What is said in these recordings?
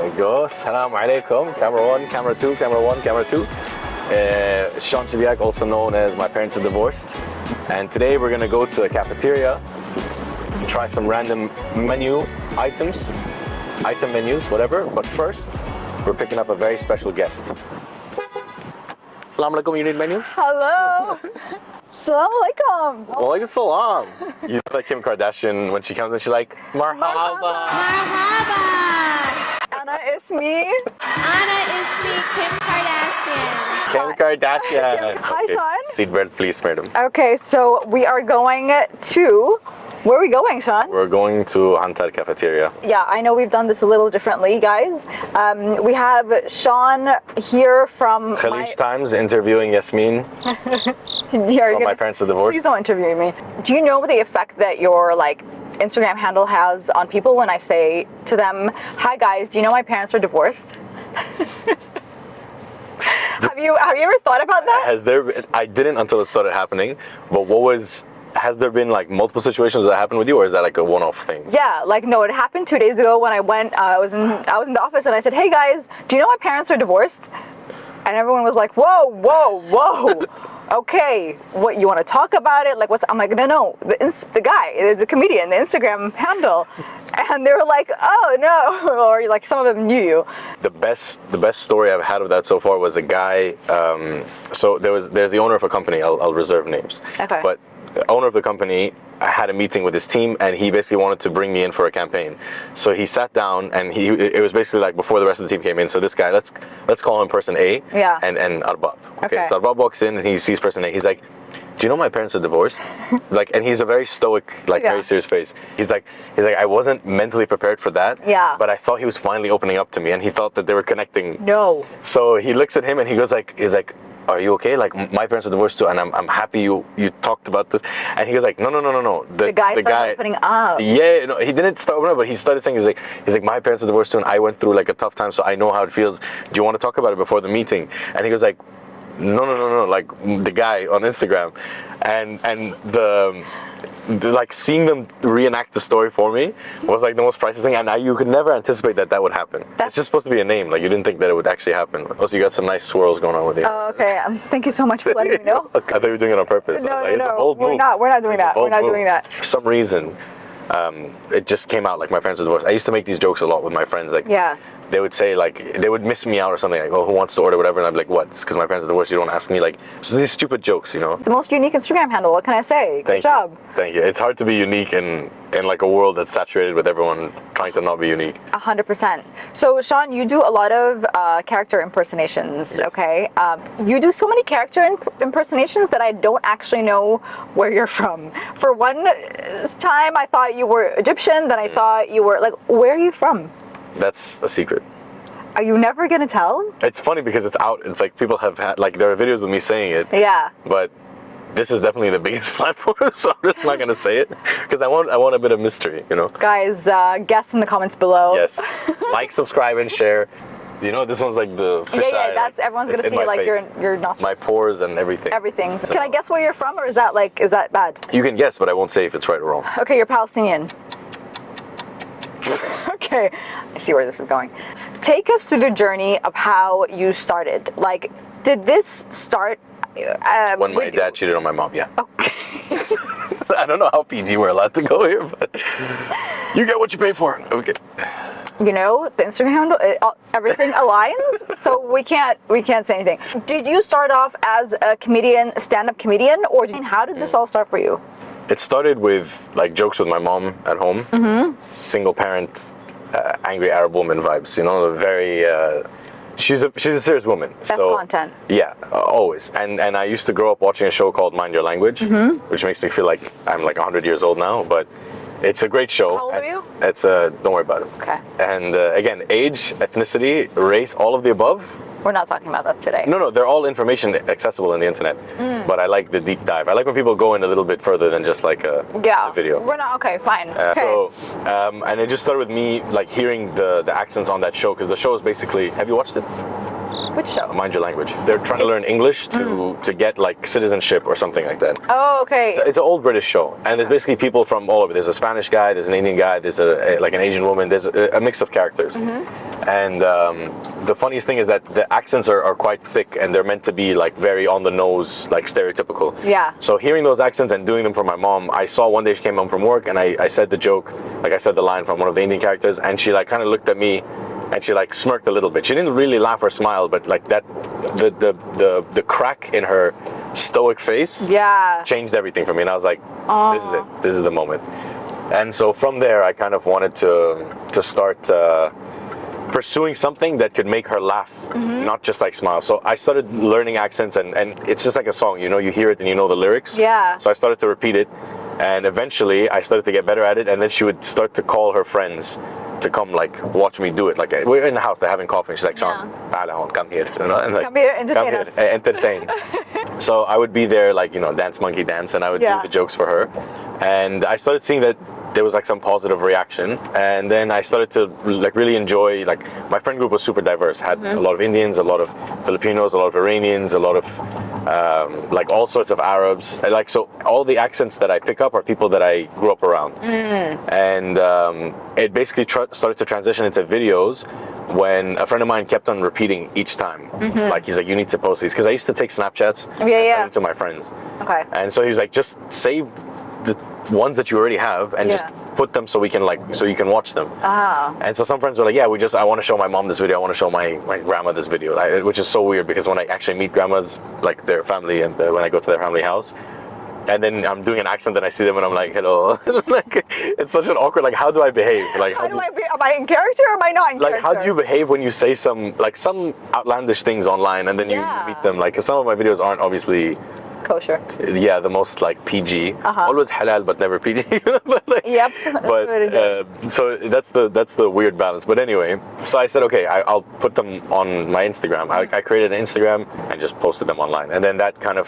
There you go. Assalamu alaikum. Camera one, camera two, camera one, camera two. Shawn Chidiac, also known as My Parents Are Divorced. And today we're gonna go to a cafeteria, try some random item menus, whatever. But first, we're picking up a very special guest. Assalamu alaikum, you need menu? Hello. Assalamu alaikum. Walaikum salam. You know like Kim Kardashian, when she comes in, she's like, Marhaba. Marhaba! Anna, it's me. Anna, it's me, Kim Kardashian. Kim Kardashian. Hi, Okay. Shawn. Seatbelt, please, madam. Okay, so we are going to... Where are we going, Shawn? We're going to Antar Cafeteria. Yeah, I know we've done this a little differently, guys. We have Shawn here from Khaleej Times interviewing Yasmin from My Parents Are Divorced. Please don't interview me. Do you know the effect that your Instagram handle has on people when I say to them, "Hi guys, do you know my parents are divorced?" Have you ever thought about that? Has there been, I didn't until it started happening, but has there been multiple situations that happened with you, or is that a one-off thing? Yeah, no, it happened 2 days ago when I went, I was in the office and I said, "Hey guys, do you know my parents are divorced?" And everyone was like, "Whoa, whoa, whoa." Okay, what, you want to talk about it? I'm like, no, the guy, the comedian, the Instagram handle. And they were like, "Oh no," or some of them knew you. The best story I've had of that so far was a guy, so there's the owner of a company, I'll reserve names. Okay. But the owner of the company, I had a meeting with his team, and he basically wanted to bring me in for a campaign. So he sat down, and it was basically before the rest of the team came in. So this guy, let's call him person A. Yeah. And Arbab. Okay. So Arbab walks in, and he sees person A. He's like, "Do you know my parents are divorced?" And he's a very stoic, very serious face. He's like, "I wasn't mentally prepared for that. Yeah. But I thought he was finally opening up to me, and he thought that they were connecting." No. So he looks at him, and he goes he's like, "Are you okay? My parents are divorced too, and I'm happy you talked about this." And he goes like, No. The guy started opening up. Yeah, no, he didn't start opening up, but he started saying, he's like, "My parents are divorced too, and I went through a tough time, so I know how it feels. Do you want to talk about it before the meeting?" And he goes like, No, the guy on Instagram, and the seeing them reenact the story for me was the most priceless thing, and you could never anticipate that would happen. It's just supposed to be a name, you didn't think that it would actually happen. Also, you got some nice swirls going on with you. Oh, okay. Thank you so much for letting me know. I thought you were doing it on purpose. No, It's a bold move. We're not doing that. We're not doing that. For some reason, it just came out My Parents Are Divorced. I used to make these jokes a lot with my friends. Yeah. They would say they would miss me out or something "Oh, who wants to order whatever?" And I'd be like, "What? It's because my parents are divorced. You don't ask me." So these stupid jokes, It's the most unique Instagram handle. What can I say? Good job. Thank you. It's hard to be unique in a world that's saturated with everyone trying to not be unique. 100%. So Shawn, you do a lot of character impersonations. Yes. Okay. You do so many character impersonations that I don't actually know where you're from. For one time, I thought you were Egyptian. Then I thought you were where are you from? That's a secret. Are you never gonna tell? It's funny because it's out. It's people have had there are videos of me saying it. Yeah. But this is definitely the biggest platform, so I'm just not gonna say it because I want a bit of mystery, Guys, guess in the comments below. Yes. Subscribe, and share. This one's the fish eye. That's everyone's gonna see your nostrils. My pores and everything. Everything. So, can I guess where you're from, or is that bad? You can guess, but I won't say if it's right or wrong. Okay, you're Palestinian. Okay, I see where this is going. Take us through the journey of how you started. Did this start when my dad cheated on my mom? Yeah. Okay. I don't know how PG we're allowed to go here, but you get what you pay for. Okay. The Instagram handle, everything aligns, so we can't say anything. Did you start off as a comedian, stand-up comedian, or how did this all start for you? It started with jokes with my mom at home. Mm-hmm. Single parent, angry Arab woman vibes. Very. She's a serious woman. That's content. Yeah, always. And I used to grow up watching a show called Mind Your Language, which makes me feel like I'm 100 years old now, but it's a great show. How old are you? It's don't worry about it. Okay. And again, age, ethnicity, race, all of the above. We're not talking about that today. No, they're all information accessible on the internet. but I like the deep dive. I like when people go in a little bit further than just like a video. We're not okay. Fine. Okay. So, and it just started with me like hearing the accents on that show, because the show is basically. Have you watched it? Which show? Mind Your Language. They're trying to learn English to get like citizenship or something like that. Oh, okay. It's an old British show, and there's basically people from all over. There's a Spanish guy, there's an Indian guy, there's like an Asian woman. There's a mix of characters. And the funniest thing is that the accents are quite thick, and they're meant to be like very on the nose, like stereotypical. Yeah. So hearing those accents and doing them for my mom, I saw one day she came home from work, and I said the joke, like I said the line from one of the Indian characters, and she like kind of looked at me, and she like smirked a little bit. She didn't really laugh or smile, but like that, the crack in her stoic face changed everything for me. And I was like, this is it. This is the moment. And so from there, I kind of wanted to start pursuing something that could make her laugh, not just like smile. So I started learning accents, and it's just like a song, you know, you hear it and you know the lyrics. Yeah. So I started to repeat it, and eventually I started to get better at it, and then she would start to call her friends to come like watch me do it. Like we're in the house, they're having coffee, and she's like, Shawn, come here. And like, come here, entertain us. Entertain. So I would be there like, you know, dance monkey dance, and I would do the jokes for her. And I started seeing that there was like some positive reaction, and then I started to like really enjoy, like my friend group was super diverse, had a lot of Indians, a lot of Filipinos, a lot of Iranians, a lot of like all sorts of Arabs. And, like, so all the accents that I pick up are people that I grew up around. And it basically started to transition into videos when a friend of mine kept on repeating each time. Like he's like, you need to post these, because I used to take Snapchats and send them to my friends. Okay. And so he was like, just save the ones that you already have and just put them so you can watch them. And so some friends were like, yeah, I want to show my mom this video, I want to show my grandma this video, which is so weird, because when I actually meet grandmas, like their family, and when I go to their family house, and then I'm doing an accent and I see them and I'm like, hello. Like, it's such an awkward, like, how do I behave? Like, am I in character or am I not in character? Like, how do you behave when you say some outlandish things online, and then you meet them? Like, 'cause some of my videos aren't obviously kosher. Yeah, the most like PG. Always halal, but never PG. But, like, Yep. So that's the weird balance. But anyway, so I said, okay, I'll put them on my Instagram. I created an Instagram and just posted them online, and then that kind of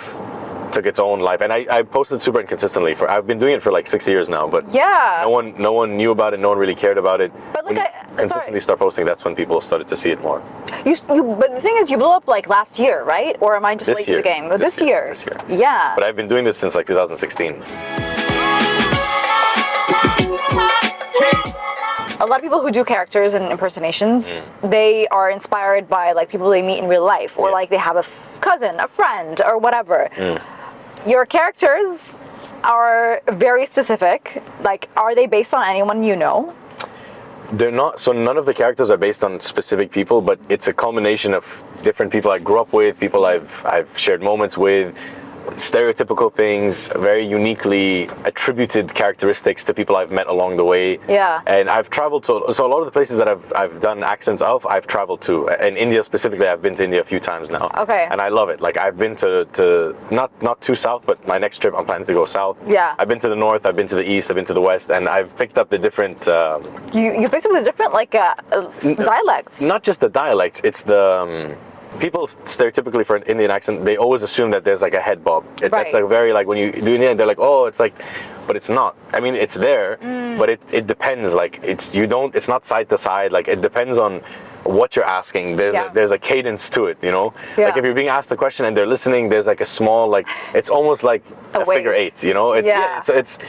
took its own life. And I posted super inconsistently. I've been doing it for like 6 years now, but no one knew about it. No one really cared about it. But like, when you consistently start posting, that's when people started to see it more. But the thing is, you blew up like last year, right? Or am I just late to the game? This year. This year. Yeah. But I've been doing this since like 2016. A lot of people who do characters and impersonations, they are inspired by like people they meet in real life, or like they have a cousin, a friend, or whatever. Your characters are very specific. Like, are they based on anyone you know? They're not. So none of the characters are based on specific people, but it's a culmination of different people I grew up with, people I've shared moments with, stereotypical things, very uniquely attributed characteristics to people I've met along the way. Yeah. And I've traveled to, so a lot of the places that I've done accents of, I've traveled to. In India specifically, I've been to India a few times now. Okay. And I love it. Like, I've been to not too south, but my next trip I'm planning to go south. Yeah. I've been to the north, I've been to the east, I've been to the west, and I've picked up the different You picked up the different like dialects. not just the dialects, it's the people stereotypically for an Indian accent, they always assume that there's like a head bob. That's like very, like when you do Indian, they're like, oh, it's like, but it's not. I mean, it's there, but it depends. Like, it's not side to side. Like, it depends on what you're asking. There's a cadence to it, you know? Like, if you're being asked a question and they're listening, there's like a small, like, it's almost like a figure eight, you know? It's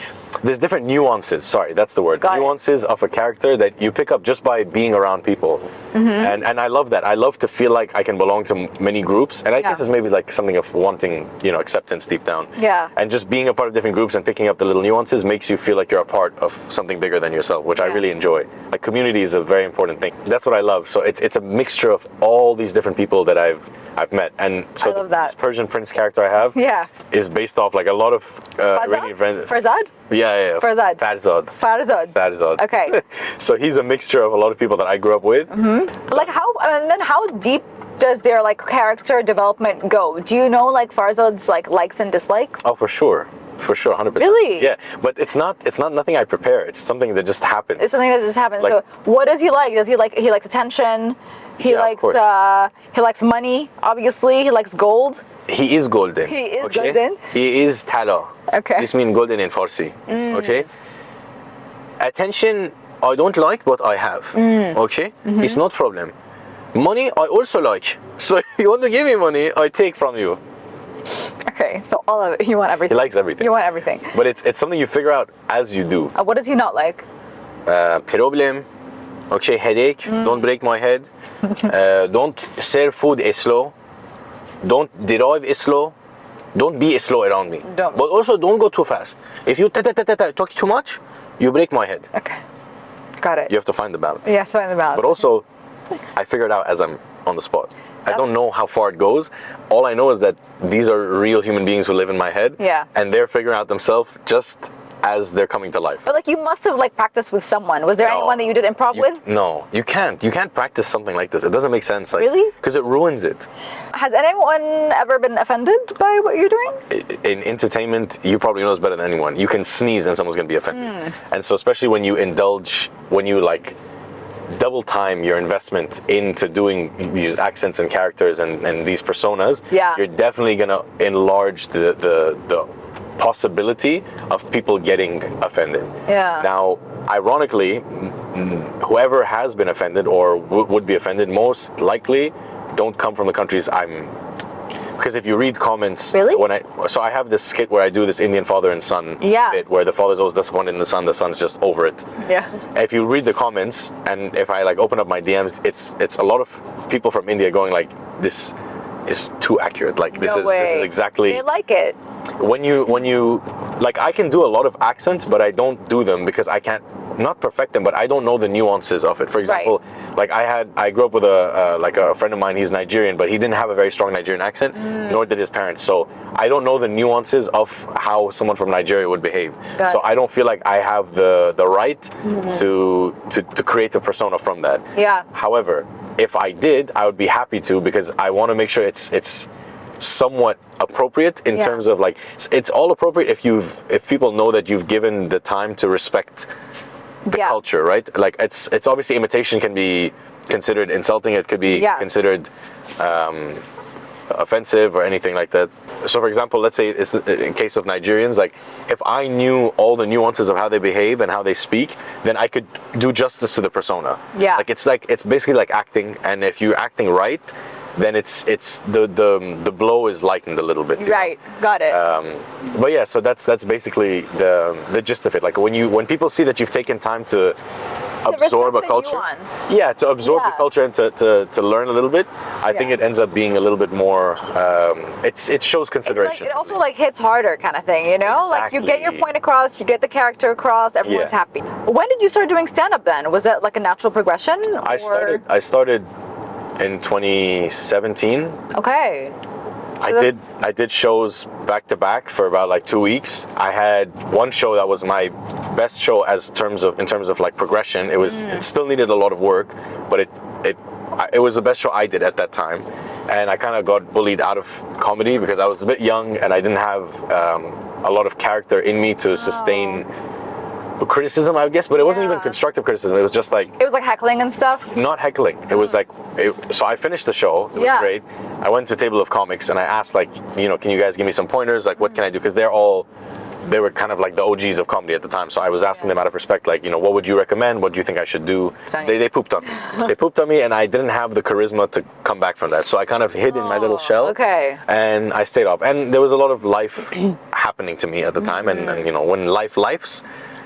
there's different nuances. Sorry, that's the word. Nuances of a character that you pick up just by being around people. And I love that. I love to feel like I can belong to many groups. And I guess it's maybe like something of wanting, you know, acceptance deep down. Yeah. And just being a part of different groups and picking up the little nuances makes you feel like you're a part of something bigger than yourself, which I really enjoy. Like, community is a very important thing. That's what I love. So it's a mixture of all these different people that I've met. And so this Persian prince character I have is based off like a lot of Iranian friends. Farzad? Yeah. Farzad. Farzad. Okay. So he's a mixture of a lot of people that I grew up with. Like, how deep does their like character development go? Do you know like Farzad's like likes and dislikes? Oh, for sure. For sure, 100%. Really? Yeah, but it's not nothing I prepare. It's something that just happens. It's something that just happens. Like- So what does he like? Does he likes attention? He Yeah, of course. he likes money, obviously. He likes gold. He is golden. He is okay? golden? He is tala. Okay. This means golden in Farsi. Okay. Attention, I don't like, but I have. Okay. It's not problem. Money, I also like. So if you want to give me money, I take from you. Okay, so all of it. You want everything. He likes everything. You want everything. But it's something you figure out as you do. What does he not like? Problem. Okay, headache. Don't break my head. Don't serve food slow. Don't derive slow. Don't be slow around me. Don't. But also don't go too fast. If you talk too much, you break my head. Okay, got it. You have to find the balance. Yes, find the balance. But also, I figure it out as I'm on the spot. I don't know how far it goes. All I know is that these are real human beings who live in my head. Yeah. And they're figuring out themselves just as they're coming to life. But like you must have like practiced with someone. Was there No. anyone that you did improv with? No, you can't. You can't practice something like this. It doesn't make sense. Like, Really? Because it ruins it. Has anyone ever been offended by what you're doing? In entertainment, you probably know this better than anyone. You can sneeze and someone's going to be offended. And so especially when you indulge, when you like double time your investment into doing these accents and characters and these personas, Yeah. you're definitely going to enlarge the possibility of people getting offended. Yeah. Now, ironically, whoever has been offended or would be offended most likely don't come from the countries I'm. Because if you read comments, Really? So I have this skit where I do this Indian father and son Yeah. bit where the father's always disappointed in the son's just over it. Yeah. If you read the comments and if I like open up my DMs, it's a lot of people from India going like, this is too accurate. Like this No is way. exactly They like it. when you like I can do a lot of accents, but I don't do them because I can't not perfect them, but I don't know the nuances of it. For example, like I grew up with a friend of mine. He's Nigerian, but he didn't have a very strong Nigerian accent, nor did his parents. So I don't know the nuances of how someone from Nigeria would behave. Got So it. I don't feel like I have the right to create a persona from that. Yeah. However, if I did, I would be happy to because I want to make sure it's somewhat appropriate in Yeah. terms of like it's all appropriate if people know that you've given the time to respect the Yeah. culture, right? Like it's obviously imitation can be considered insulting. It could be Yes. considered offensive or anything like that. So for example, let's say it's in case of Nigerians, like if I knew all the nuances of how they behave and how they speak, then I could do justice to the persona. Yeah. Like it's basically like acting, and if you're acting right, then it's the blow is lightened a little bit. you know? Right. Got it. But yeah, so that's basically the gist of it. Like when people see that you've taken time to absorb a respect the culture, nuance. yeah, to absorb the Yeah. culture and to learn a little bit, I think Yeah. it ends up being a little bit more. It shows It's consideration. like, it also like hits harder kind of thing, you know? Like you get your Exactly. point across, you get the character across, everyone's Yeah. happy. When did you start doing stand-up then? Was that like a natural progression? I started in 2017. Okay. I did shows back to back for about like 2 weeks. I had one show that was my best show in terms of like progression. It still needed a lot of work, but it was the best show I did at that time. And I kind of got bullied out of comedy because I was a bit young and I didn't have a lot of character in me to sustain criticism, I guess, but it wasn't even Yeah. constructive criticism. It was just like It was like heckling and stuff? not heckling. It was like, so I finished the show. It was Yeah. great. I went to a table of comics and I asked like, can you guys give me some pointers? Like, what can I do? Because they were kind of like the OGs of comedy at the time. So I was asking them out of respect, like, what would you recommend? What do you think I should do? Funny. They pooped on me. They pooped on me and I didn't have the charisma to come back from that. So I kind of hid in my little shell. Okay. And I stayed off. And there was a lot of life happening to me at the time. And when life lifes,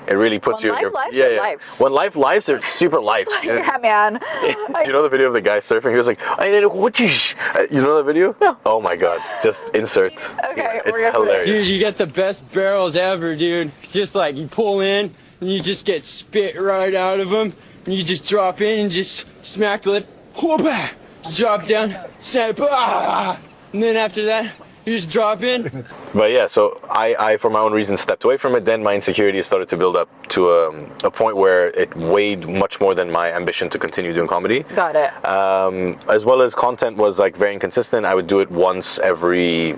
it really puts When you. life lives, it lives. When life lives, it's super life. Yeah, man. Do you know the video of the guy surfing? He was like, you know the video? No. Oh my god, just insert. Okay, It's we're gonna- hilarious. Dude, you get the best barrels ever, dude. Just like you pull in and you just get spit right out of them. And you just drop in and just smack the lip. Whoop-ah! Drop down, snap, ah! And then after that, you just drop in. But yeah, so I for my own reasons stepped away from it. Then my insecurities started to build up to a point where it weighed much more than my ambition to continue doing comedy. Got it. As well as content was like very inconsistent. I would do it once every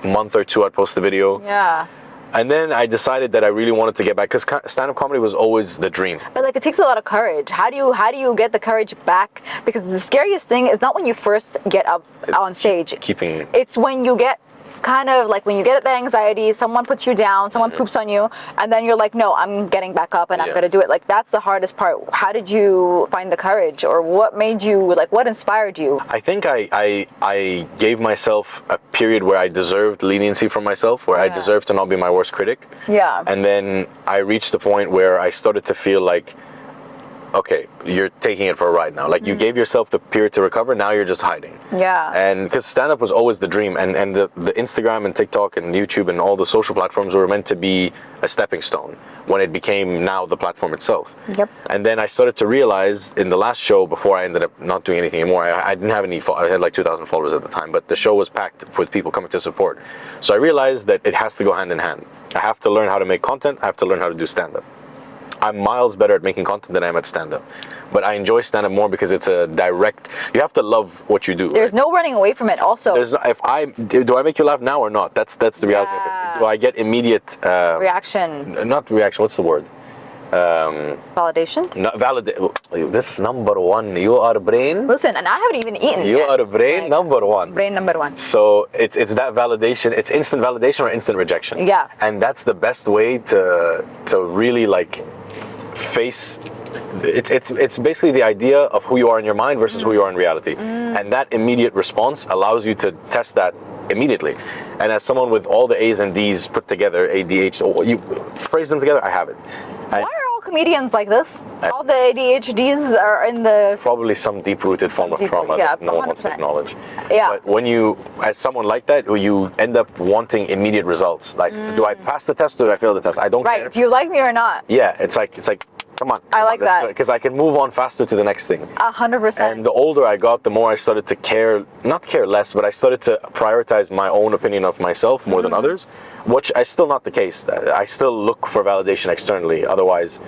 month or two. I'd post a video. Yeah. And then I decided that I really wanted to get back because stand-up comedy was always the dream. But like, it takes a lot of courage. How do you get the courage back? Because the scariest thing is not when you first get up on stage. Keeping. It's when you get kind of like when you get the anxiety, someone puts you down, someone poops on you, and then you're like, no, I'm getting back up and I'm gonna do it. Like, that's the hardest part. How did you find the courage, or what made you, like, what inspired you? I think I gave myself a period where I deserved leniency from myself, where I deserved to not be my worst critic. Yeah. And then I reached the point where I started to feel like, okay, you're taking it for a ride now. Like, you gave yourself the period to recover, now you're just hiding. Yeah. And because stand-up was always the dream, and the Instagram and TikTok and YouTube and all the social platforms were meant to be a stepping stone when it became now the platform itself. Yep. And then I started to realize in the last show, before I ended up not doing anything anymore, I didn't have any, I had like 2,000 followers at the time, but the show was packed with people coming to support. So I realized that it has to go hand in hand. I have to learn how to make content, I have to learn how to do stand-up. I'm miles better at making content than I am at stand-up. But I enjoy stand-up more because it's a direct, you have to love what you do. There's no running away from it also. There's no, do I make you laugh now or not? That's the reality of it. Do I get immediate... reaction. Not reaction, what's the word? Validation? No, validate. This is number one. You are brain. Listen, and I haven't even eaten You yet. are brain Like, number one. Brain number one. So it's that validation. It's instant validation or instant rejection. Yeah. And that's the best way to really like face. It's basically the idea of who you are in your mind versus who you are in reality. And that immediate response allows you to test that immediately. And as someone with all the A's and D's put together, ADHD, you phrase them together, I have it. Why are all comedians like this? All the ADHDs are in the... Probably some deep-rooted form of trauma that no one wants to 100%. acknowledge. Yeah. But when you, as someone like that, you end up wanting immediate results. Like, do I pass the test or do I fail the test? I don't care. Right, do you like me or not? Yeah, it's like, come on. I like that. Because I can move on faster to the next thing. 100%. And the older I got, the more I started to not care less, but I started to prioritize my own opinion of myself more than others, which is still not the case. I still look for validation externally. Otherwise,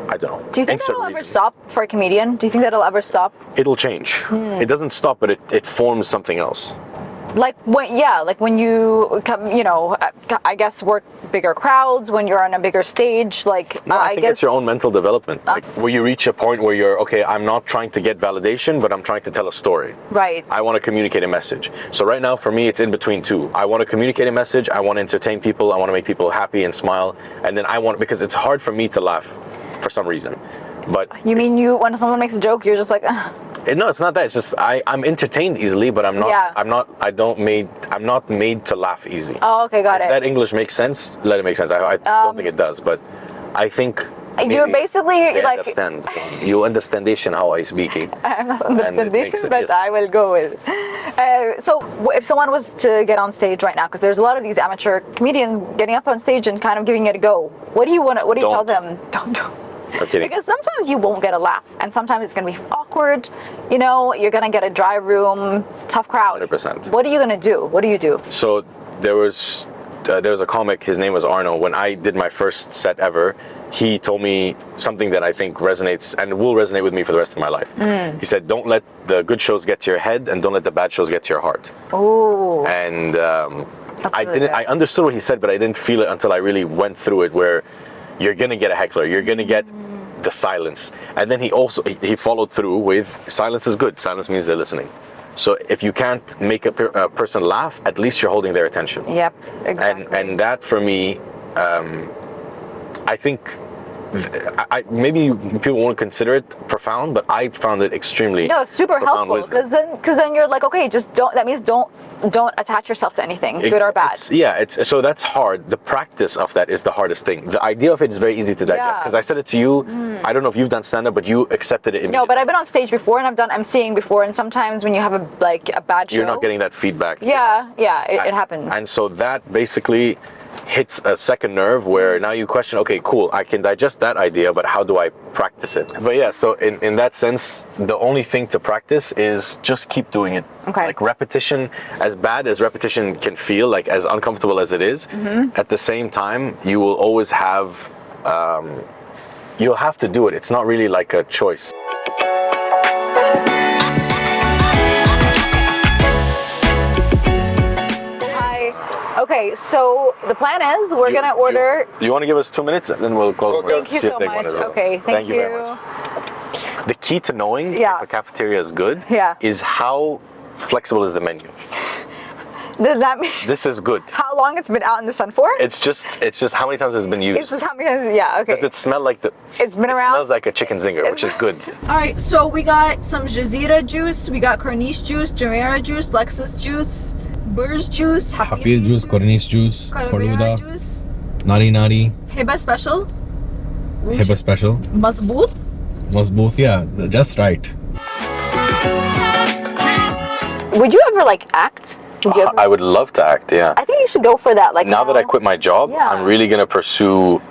I don't know. Do you think that'll ever stop for a comedian? Do you think that'll ever stop? It'll change. It doesn't stop, but it forms something else. Like when you come, I guess work bigger crowds, when you're on a bigger stage, like No, I think guess it's your own mental development. Like, where you reach a point where you're, okay, I'm not trying to get validation, but I'm trying to tell a story. right. I want to communicate a message. So right now, for me, it's in between two. I want to communicate a message, I want to entertain people, I want to make people happy and smile, and then because it's hard for me to laugh for some reason. But You mean when someone makes a joke, you're just like, "Ugh." no, it's not that. It's just I'm entertained easily, but I'm not. Yeah. I'm not made to laugh easy. Oh, okay, got If it. that English makes sense, let it make sense. I don't think it does, but I think You're maybe basically they like, understand. You understandation how I speak. I'm not And it understanding, makes it- but yes. I will go with. So if someone was to get on stage right now, because there's a lot of these amateur comedians getting up on stage and kind of giving it a go, what do you tell Don't. them? Don't. I'm kidding. Because sometimes you won't get a laugh, and sometimes it's gonna be awkward. You're gonna get a dry room, tough crowd. 100%. What are you gonna do? What do you do? So there was a comic. His name was Arno. When I did my first set ever, he told me something that I think resonates and will resonate with me for the rest of my life. He said, "Don't let the good shows get to your head, and don't let the bad shows get to your heart." Ooh. And I really didn't. good. I understood what he said, but I didn't feel it until I really went through it. Where you're gonna get a heckler, you're gonna get the silence, and then he followed through with silence is good. Silence means they're listening. So if you can't make a person laugh, at least you're holding their attention. Yep. Exactly. And that for me, I think. Maybe people won't consider it profound, but I found it extremely. No, it's super profound helpful wisdom. because then you're like, okay, just don't. That means don't attach yourself to anything, good or bad. So that's hard. The practice of that is the hardest thing. The idea of it is very easy to digest Yeah. because I said it to you. I don't know if you've done stand-up, but you accepted it immediately. No, but I've been on stage before and I've done emceeing before, and sometimes when you have a bad show, You're not getting that feedback. Yeah, it happens. And so that basically hits a second nerve where now you question, okay, cool, I can digest that idea, but how do I practice it? But yeah, so in that sense, the only thing to practice is just keep doing it. Okay. Like repetition, as bad as repetition can feel, like as uncomfortable as it is, at the same time, you will always have, you'll have to do it. It's not really like a choice. Okay, so the plan is we're gonna order. You want to give us 2 minutes and then we'll close. Thank you See if so they much. want it or not. Okay, thank you. very much. The key to knowing Yeah. if a cafeteria is good Yeah. is how flexible is the menu. Does that mean This is good. how long it's been out in the sun for? It's just how many times it's been used. It's just how many? Yeah. Okay. Does it smell like It's been It around. smells like a chicken zinger, which is good. All right, so we got some Jazeera juice, we got Corniche juice, Jumeirah juice, Lexus juice, Burj juice, Hafiz juice, Corniche juice, Calavera Faluda, juice, Nari Nari, Hiba special, Hiba special. Mazboot. Was both, yeah, just right. Would you ever like act? Would you ever? I would love to act, yeah. I think you should go for that. Like Now that I quit my job, Yeah. I'm really going to pursue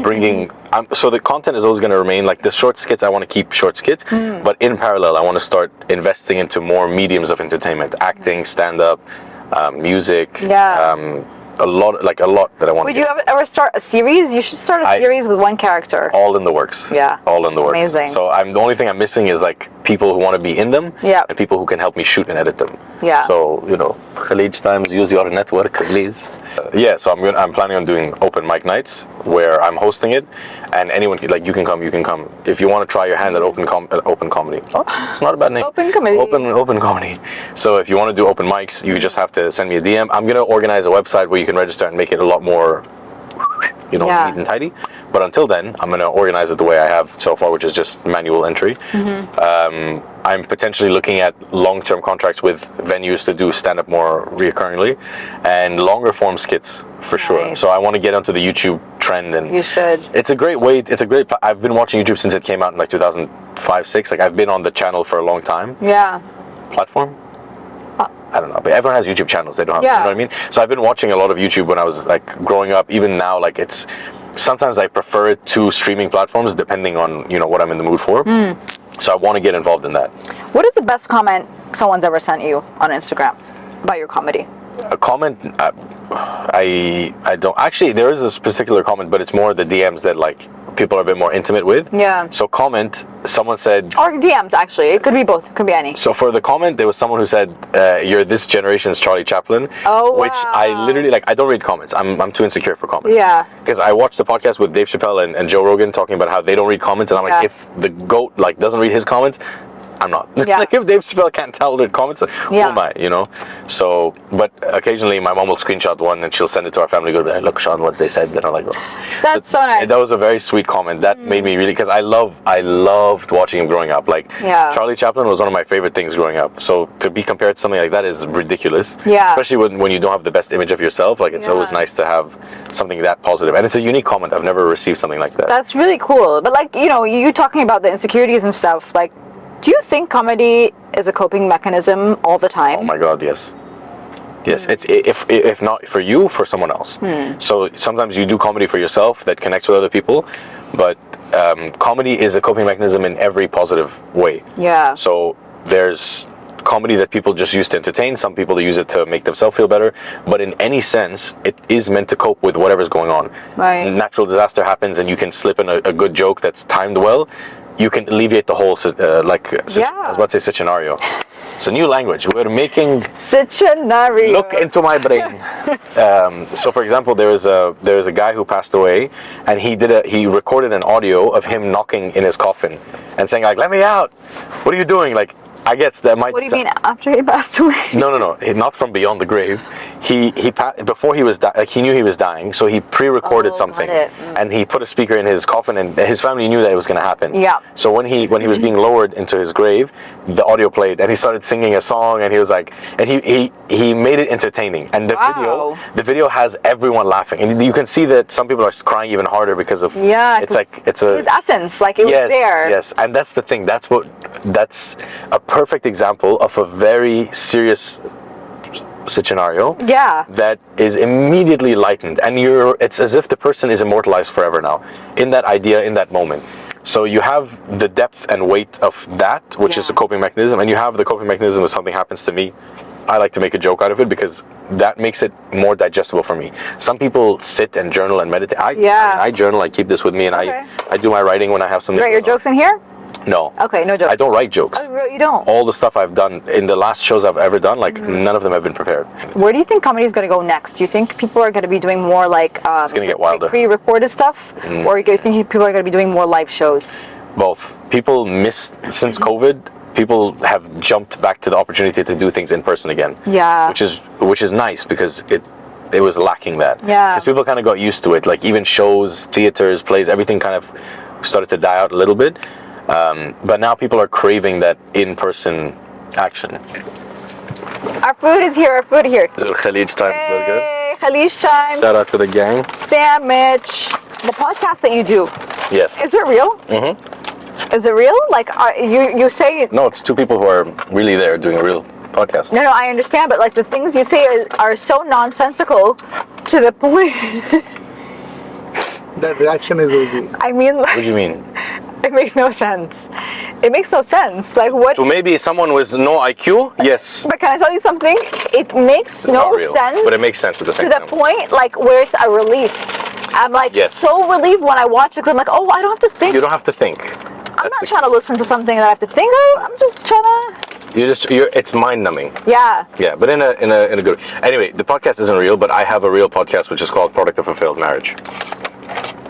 bringing... so the content is always going to remain, like the short skits, I want to keep short skits, but in parallel, I want to start investing into more mediums of entertainment, acting, stand-up, music, Yeah. a lot that I want Would to you get. ever start a series? You should start a series with one character. All in the works. Yeah. All in the works. Amazing. So the only thing I'm missing is like people who want to be in them Yeah. and people who can help me shoot and edit them. Yeah. So, Khaleej Times, use your network, please. Yeah, so I'm planning on doing open mic nights where I'm hosting it and anyone, you can come. If you want to try your hand at open comedy. Oh, it's not a bad name. Open comedy. Open comedy. So if you want to do open mics, you just have to send me a DM. I'm going to organize a website where you can register and make it a lot more, Yeah. neat and tidy. But until then, I'm going to organize it the way I have so far, which is just manual entry. I'm potentially looking at long-term contracts with venues to do stand-up more reoccurringly and longer form skits for sure. Nice. So I want to get onto the YouTube trend, and You should. it's a great way. I've been watching YouTube since it came out in like 2005-06. Like I've been on the channel for a long time. Yeah. Platform? I don't know, but everyone has YouTube channels. They don't have, Yeah. you know what I mean? So I've been watching a lot of YouTube when I was like growing up. Even now, like sometimes I prefer it to streaming platforms depending on, what I'm in the mood for. So I want to get involved in that. What is the best comment someone's ever sent you on Instagram about your comedy? A comment, I don't, actually there is a particular comment, but it's more the DMs that like people are a bit more intimate with. Yeah. So someone said, Or DMs, actually. It could be both. It could be any. so for the comment, there was someone who said, "You're this generation's Charlie Chaplin," Oh, which I wow. literally I don't read comments. I'm too insecure for comments. Yeah. Because I watched the podcast with Dave Chappelle and Joe Rogan talking about how they don't read comments, and I'm Yeah. like, if the goat doesn't read his comments, I'm not. Yeah. Like if Dave Chappelle can't tell the comments, who Yeah. am I? So, but occasionally my mom will screenshot one and she'll send it to our family. Go, look, Shawn, what they said. Then I'm like, oh. That's so nice. That was a very sweet comment. That made me really, because I loved watching him growing up. Like Yeah. Charlie Chaplin was one of my favorite things growing up. So to be compared to something like that is ridiculous. Yeah. Especially when you don't have the best image of yourself. Like it's always Yeah. nice to have something that positive. And it's a unique comment. I've never received something like that. That's really cool. But you talking about the insecurities and stuff, like, do you think comedy is a coping mechanism all the time? Oh my God, yes. Yes, it's if not for you, for someone else. So sometimes you do comedy for yourself that connects with other people, but comedy is a coping mechanism in every positive way. Yeah. So there's comedy that people just use to entertain. Some people use it to make themselves feel better. But in any sense, it is meant to cope with whatever's going on. Right. Natural disaster happens and you can slip in a good joke that's timed well. You can alleviate the whole, I was about to say scenario. It's a new language. We're making... Scenario. Look into my brain. So, for example, there is a guy who passed away, and he recorded an audio of him knocking in his coffin and saying like, "Let me out! What are you doing?" Like, I guess that might. What do you mean after he passed away? No, not from beyond the grave. Before he was he knew he was dying, so he pre-recorded Oh, something, got it. and he put a speaker in his coffin, and his family knew that it was going to happen. Yeah. So when he was being lowered into his grave, the audio played, and he started singing a song, and he was like, and he made it entertaining, and Wow. the video has everyone laughing, and you can see that some people are crying even harder because of it's a his essence, like it was there. Yes, and that's the thing. That's a perfect example of a very serious scenario. Yeah. That is immediately lightened, and it's as if the person is immortalized forever now in that idea, in that moment. So you have the depth and weight of that, which is Yeah. a coping mechanism, and you have the coping mechanism if something happens to me. I like to make a joke out of it because that makes it more digestible for me. Some people sit and journal and meditate. I journal. I keep this with me, and Okay. I do my writing when I have something. You write your jokes in here? No. Okay, no jokes. I don't write jokes. Oh, you don't? All the stuff I've done in the last shows I've ever done, like none of them have been prepared. Where do you think comedy is going to go next? Do you think people are going to be doing more like It's gonna get wilder. pre-recorded stuff, or do you think people are going to be doing more live shows? Both. People missed since COVID. People have jumped back to the opportunity to do things in person again. Yeah. Which is nice because it was lacking that. Yeah. Because people kind of got used to it. Like even shows, theaters, plays, everything kind of started to die out a little bit. But now people are craving that in-person action. Our food is here. Our food here. This is Khaleej Times burger. Hey, Khaleej Times. Shout out to the gang. Sandwich. The podcast that you do, Yes. is it real? Is it real? Like you say? No, it's two people who are really there doing a real podcast. No, I understand, but like the things you say are so nonsensical to the point. That reaction is easy. I mean, What do like, you mean? it makes no sense. It makes no sense. Like what? So maybe someone with no IQ? Yes. But can I tell you something? It makes It's no not real, sense. but it makes sense at the to same the time. point like where it's a relief. I'm like Yes. so relieved when I watch it because I'm like, oh, I don't have to think. You don't have to think. I'm not trying to listen to something that I have to think of. I'm just trying to. It's mind numbing. Yeah. Yeah, but in a good. Anyway, the podcast isn't real, but I have a real podcast which is called Product of a Failed Marriage.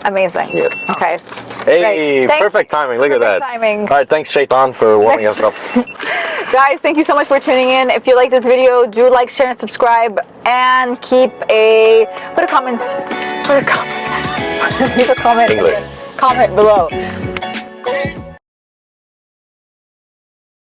Amazing. Yes. Okay. Hey, Great. perfect timing. Look at that. Perfect timing. All right, thanks Shaitan for warming Next- us up. Guys, thank you so much for tuning in. If you like this video, do like, share, and subscribe, and put a comment. Leave a comment. English. Comment below.